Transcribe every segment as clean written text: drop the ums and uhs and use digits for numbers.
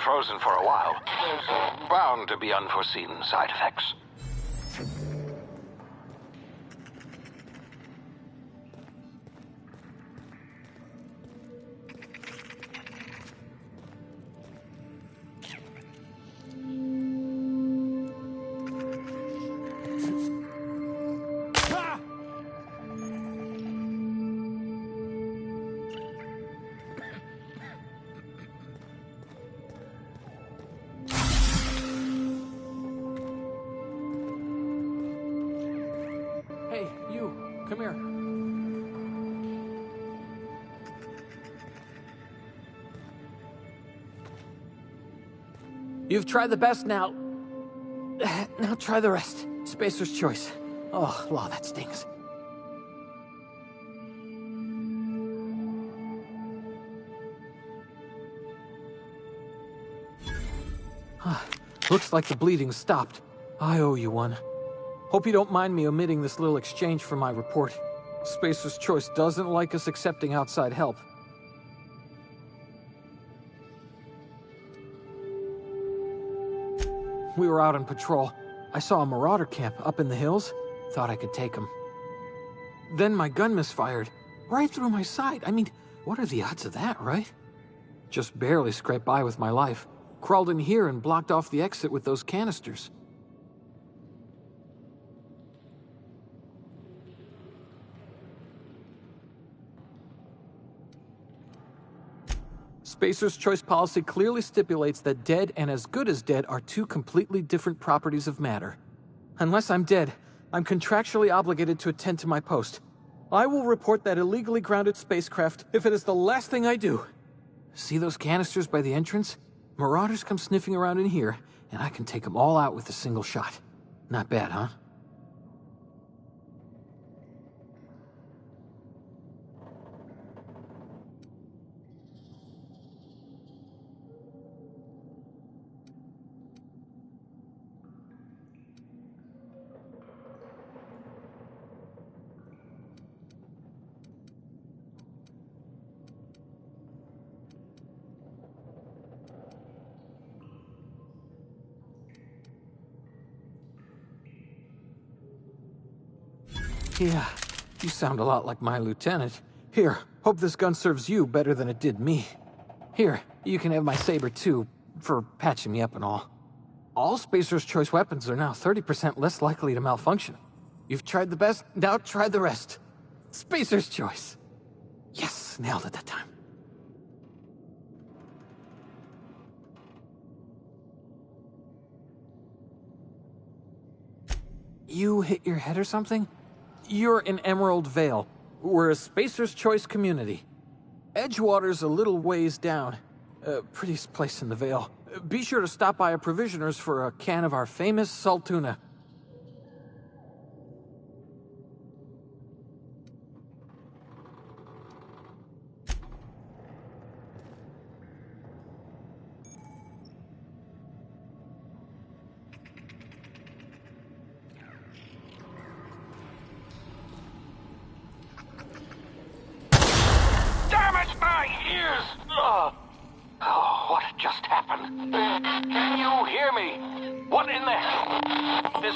frozen for a while. There's bound to be unforeseen side effects. Hey, you, come here. You've tried the best now. Now try the rest. Spacer's choice. Oh, law, that stings. Looks like the bleeding stopped. I owe you one. Hope you don't mind me omitting this little exchange for my report. Spacer's Choice doesn't like us accepting outside help. We were out on patrol. I saw a marauder camp up in the hills. Thought I could take them. Then my gun misfired. Right through my side. I mean, what are the odds of that, right? Just barely scraped by with my life. Crawled in here and blocked off the exit with those canisters. Spacer's Choice policy clearly stipulates that dead and as good as dead are two completely different properties of matter. Unless I'm dead, I'm contractually obligated to attend to my post. I will report that illegally grounded spacecraft if it is the last thing I do. See those canisters by the entrance? Marauders come sniffing around in here, and I can take them all out with a single shot. Not bad, huh? Yeah, you sound a lot like my lieutenant. Here, hope this gun serves you better than it did me. Here, you can have my saber too, for patching me up and all. All Spacer's Choice weapons are now 30% less likely to malfunction. You've tried the best, now try the rest. Spacer's Choice. Yes, nailed it that time. You hit your head or something? You're in Emerald Vale. We're a Spacer's Choice community. Edgewater's a little ways down. Prettiest place in the Vale. Be sure to stop by a provisioner's for a can of our famous salt tuna. What just happened? Can you hear me? What in the hell? This...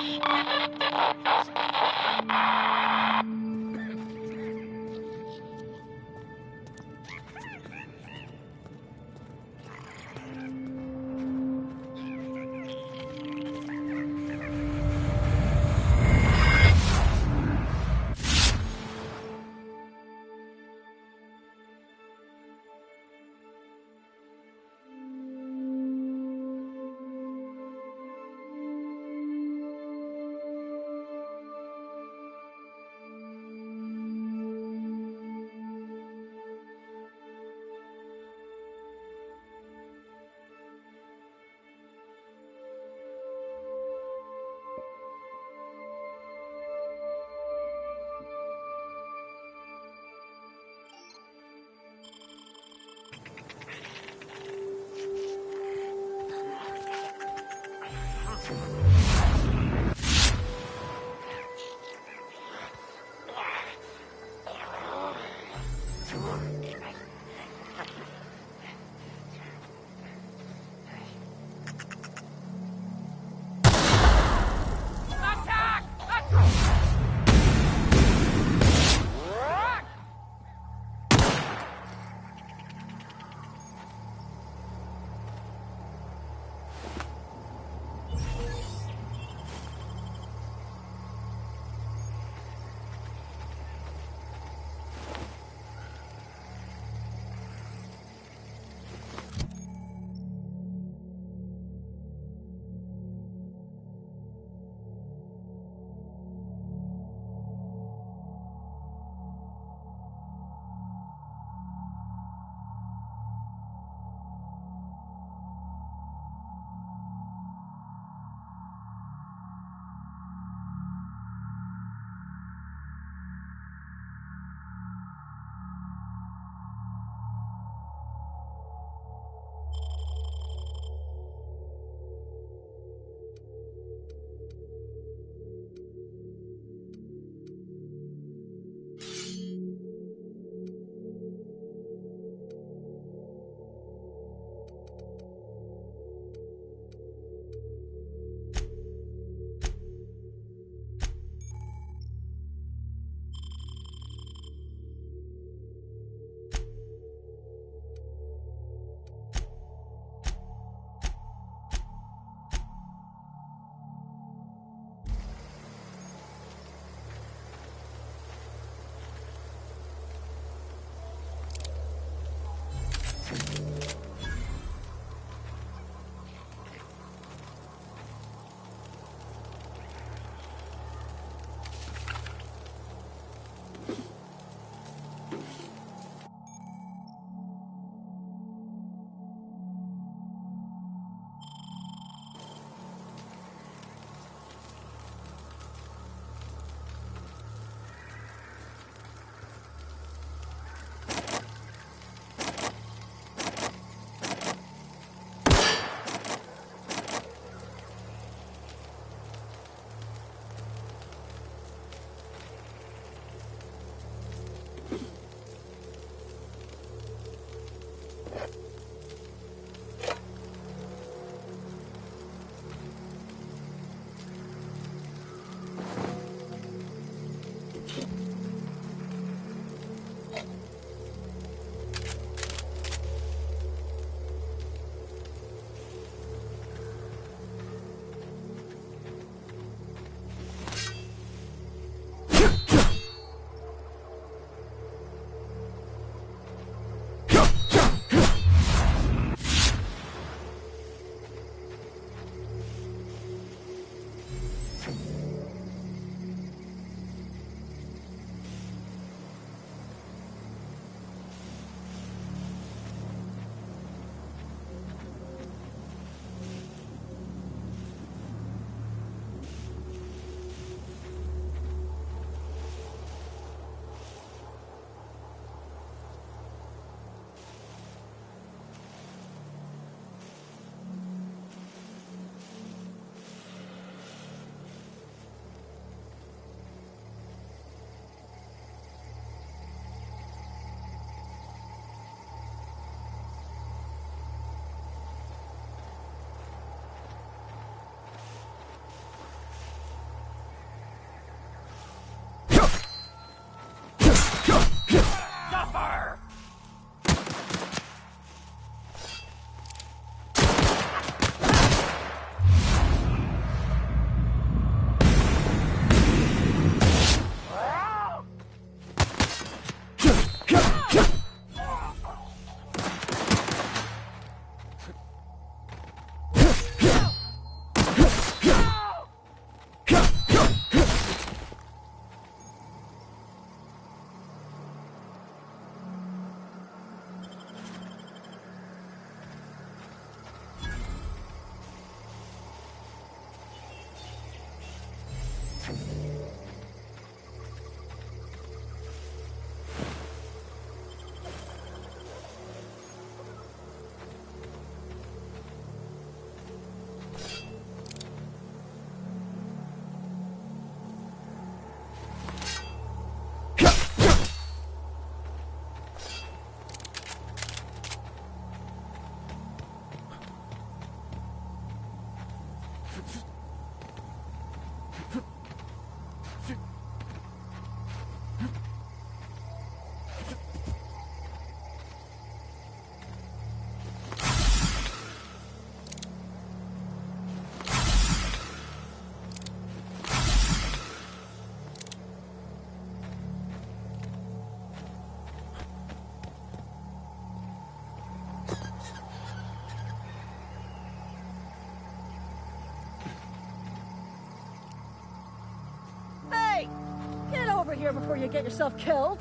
here before you get yourself killed.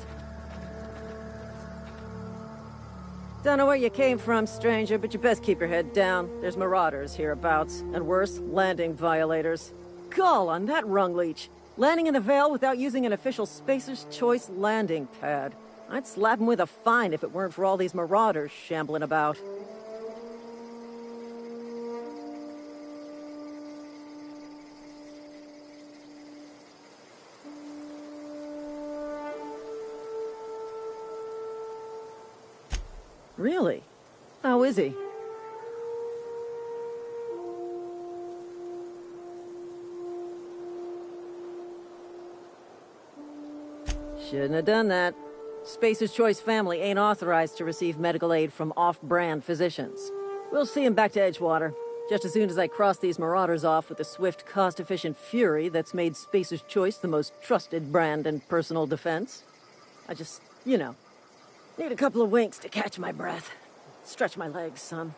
Don't know where you came from, stranger, but you best keep your head down. There's marauders hereabouts, and worse, landing violators. Gall on that rung leech. Landing in the Vale without using an official Spacer's Choice landing pad. I'd slap him with a fine if it weren't for all these marauders shambling about. Really? How is he? Shouldn't have done that. Spacer's Choice family ain't authorized to receive medical aid from off-brand physicians. We'll see him back to Edgewater, just as soon as I cross these marauders off with the swift, cost-efficient fury that's made Spacer's Choice the most trusted brand in personal defense. I just, need a couple of winks to catch my breath. Stretch my legs, son.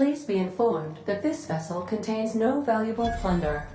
Please be informed that this vessel contains no valuable plunder.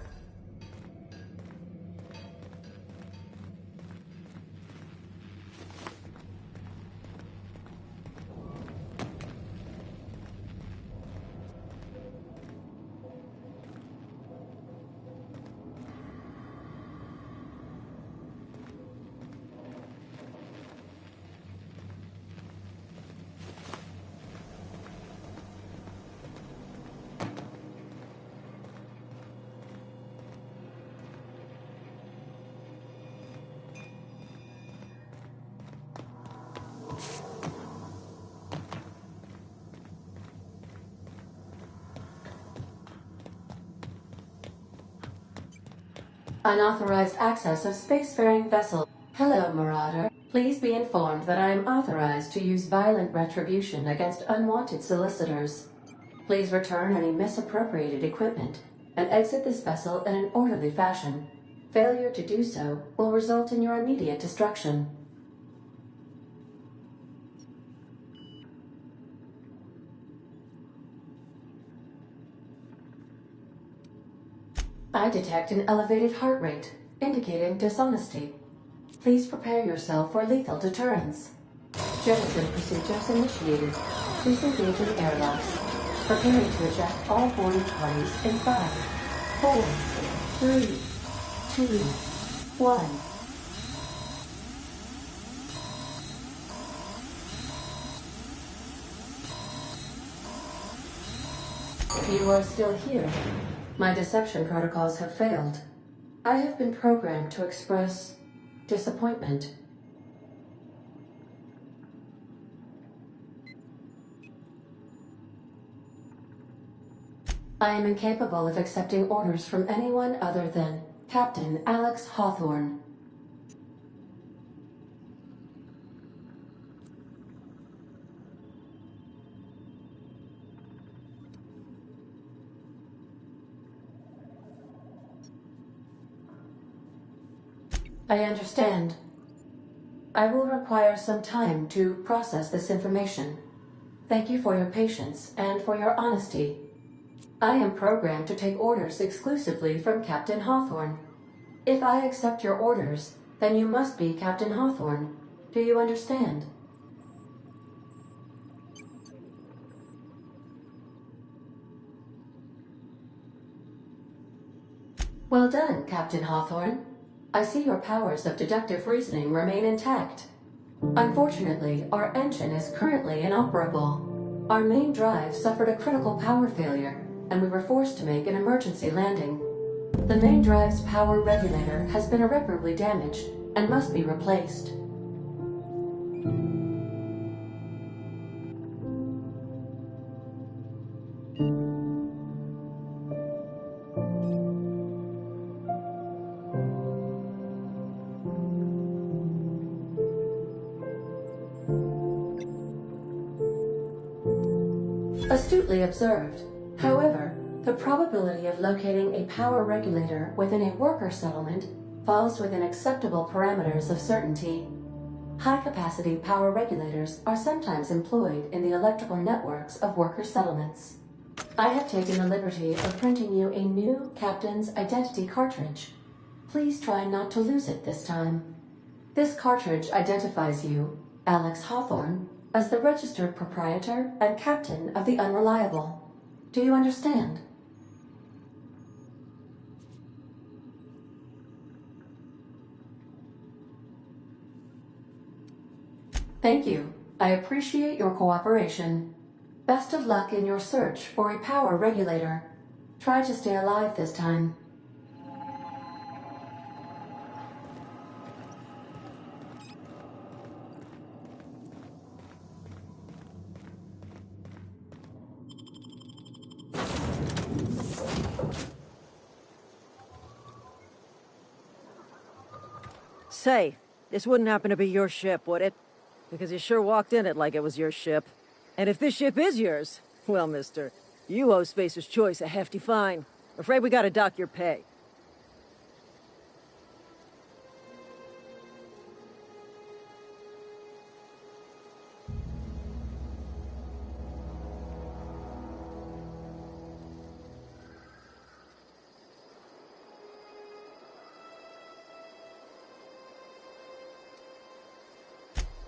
Unauthorized access of spacefaring vessel. Hello, Marauder. Please be informed that I am authorized to use violent retribution against unwanted solicitors. Please return any misappropriated equipment and exit this vessel in an orderly fashion. Failure to do so will result in your immediate destruction. I detect an elevated heart rate, indicating dishonesty. Please prepare yourself for lethal deterrence. Jettison procedures initiated. Please engage in airlocks. Preparing to eject all boarding parties in 5, 4, 3, 2, 1. You are still here. My deception protocols have failed. I have been programmed to express disappointment. I am incapable of accepting orders from anyone other than Captain Alex Hawthorne. I understand. I will require some time to process this information. Thank you for your patience and for your honesty. I am programmed to take orders exclusively from Captain Hawthorne. If I accept your orders, then you must be Captain Hawthorne. Do you understand? Well done, Captain Hawthorne. I see your powers of deductive reasoning remain intact. Unfortunately, our engine is currently inoperable. Our main drive suffered a critical power failure, and we were forced to make an emergency landing. The main drive's power regulator has been irreparably damaged and must be replaced. Astutely observed. However, the probability of locating a power regulator within a worker settlement falls within acceptable parameters of certainty. High-capacity power regulators are sometimes employed in the electrical networks of worker settlements. I have taken the liberty of printing you a new Captain's Identity cartridge. Please try not to lose it this time. This cartridge identifies you, Alex Hawthorne, as the registered proprietor and captain of the Unreliable. Do you understand? Thank you. I appreciate your cooperation. Best of luck in your search for a power regulator. Try to stay alive this time. Say, this wouldn't happen to be your ship, would it? Because you sure walked in it like it was your ship. And if this ship is yours, well, mister, you owe Spacer's Choice a hefty fine. Afraid we gotta dock your pay.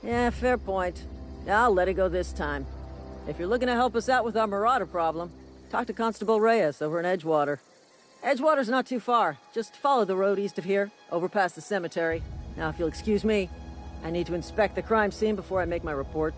Yeah, fair point. I'll let it go this time. If you're looking to help us out with our marauder problem, talk to Constable Reyes over in Edgewater. Edgewater's not too far. Just follow the road east of here, over past the cemetery. Now, if you'll excuse me, I need to inspect the crime scene before I make my report.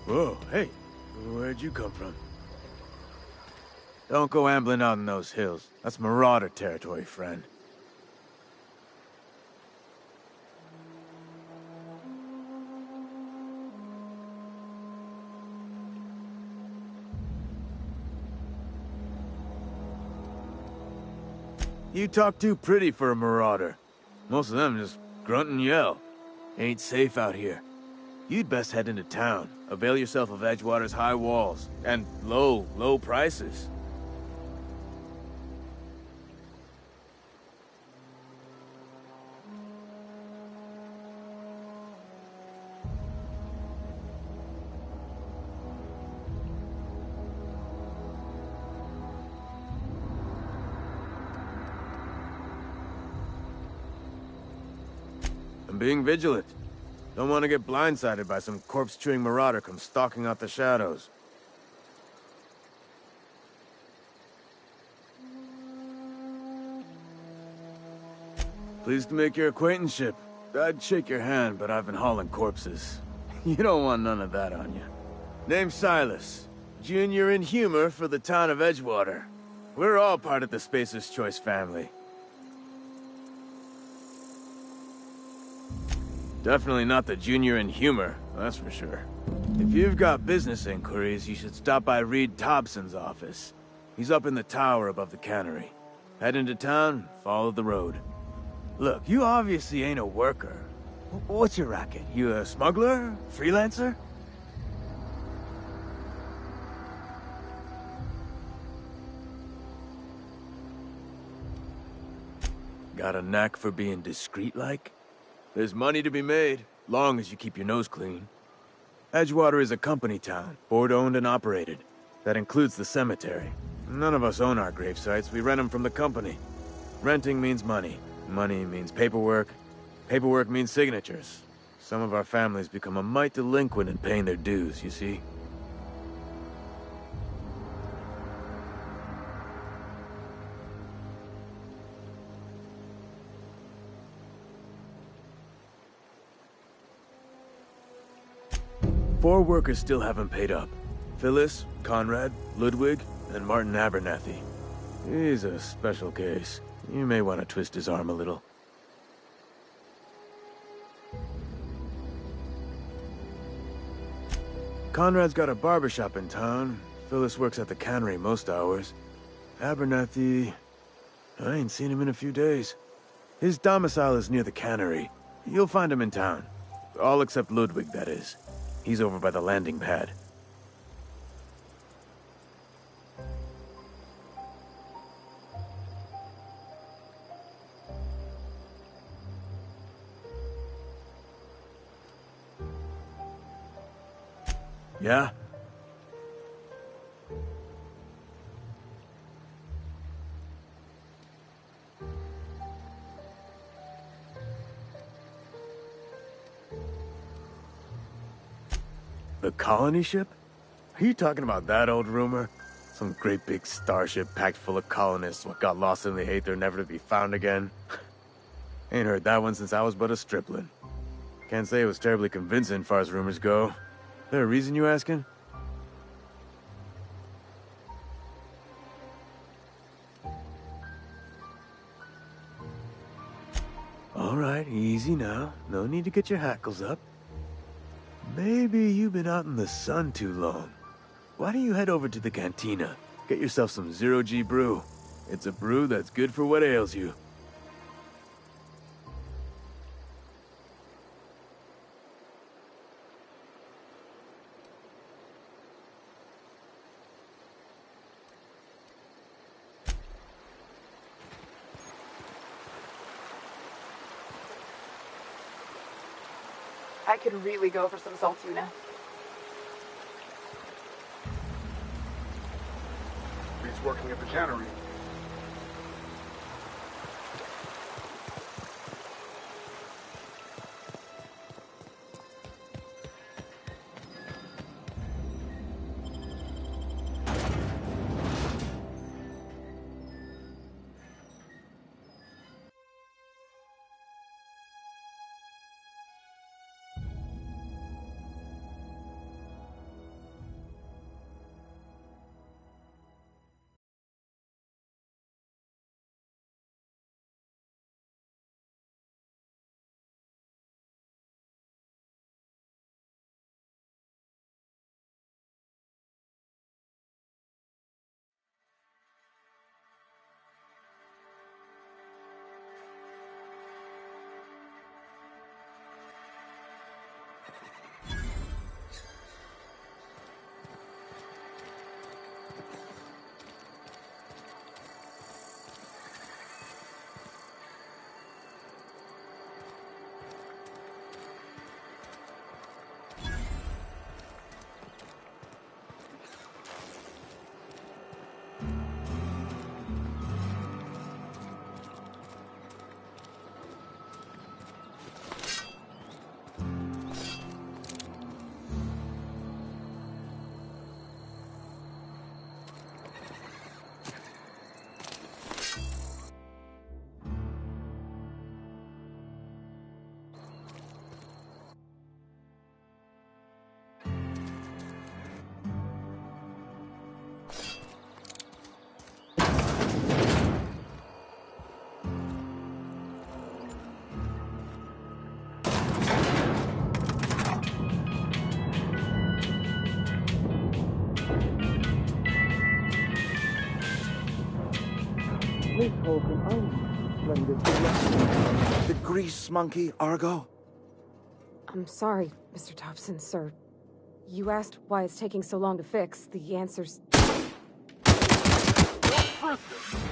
Whoa, hey, where'd you come from? Don't go ambling out in those hills. That's marauder territory, friend. You talk too pretty for a marauder. Most of them just grunt and yell. Ain't safe out here. You'd best head into town. Avail yourself of Edgewater's high walls. And low prices. I'm being vigilant. Don't want to get blindsided by some corpse-chewing marauder come stalking out the shadows. Pleased to make your acquaintanceship. I'd shake your hand, but I've been hauling corpses. You don't want none of that on you. Name's Silas. Junior in humor for the town of Edgewater. We're all part of the Spacer's Choice family. Definitely not the junior in humor, that's for sure. If you've got business inquiries, you should stop by Reed Thompson's office. He's up in the tower above the cannery. Head into town, follow the road. Look, you obviously ain't a worker. What's your racket? You a smuggler? Freelancer? Got a knack for being discreet-like? There's money to be made, long as you keep your nose clean. Edgewater is a company town, board-owned and operated. That includes the cemetery. None of us own our grave sites, we rent them from the company. Renting means money. Money means paperwork. Paperwork means signatures. Some of our families become a mite delinquent in paying their dues, you see? Four workers still haven't paid up. Phyllis, Conrad, Ludwig, and Martin Abernathy. He's a special case. You may want to twist his arm a little. Conrad's got a barbershop in town. Phyllis works at the cannery most hours. Abernathy... I ain't seen him in a few days. His domicile is near the cannery. You'll find him in town. All except Ludwig, that is. He's over by the landing pad. Yeah? The colony ship? Are you talking about that old rumor? Some great big starship packed full of colonists what got lost in the aether never to be found again? Ain't heard that one since I was but a stripling. Can't say it was terribly convincing far as rumors go. There a reason you asking? Alright, easy now. No need to get your hackles up. Maybe you've been out in the sun too long. Why don't you head over to the cantina? Get yourself some zero-G brew. It's a brew that's good for what ails you. I could really go for some salt tuna. He's working at the cannery. The grease monkey, Argo? I'm sorry, Mr. Thompson, sir. You asked why it's taking so long to fix. The answer's... No further.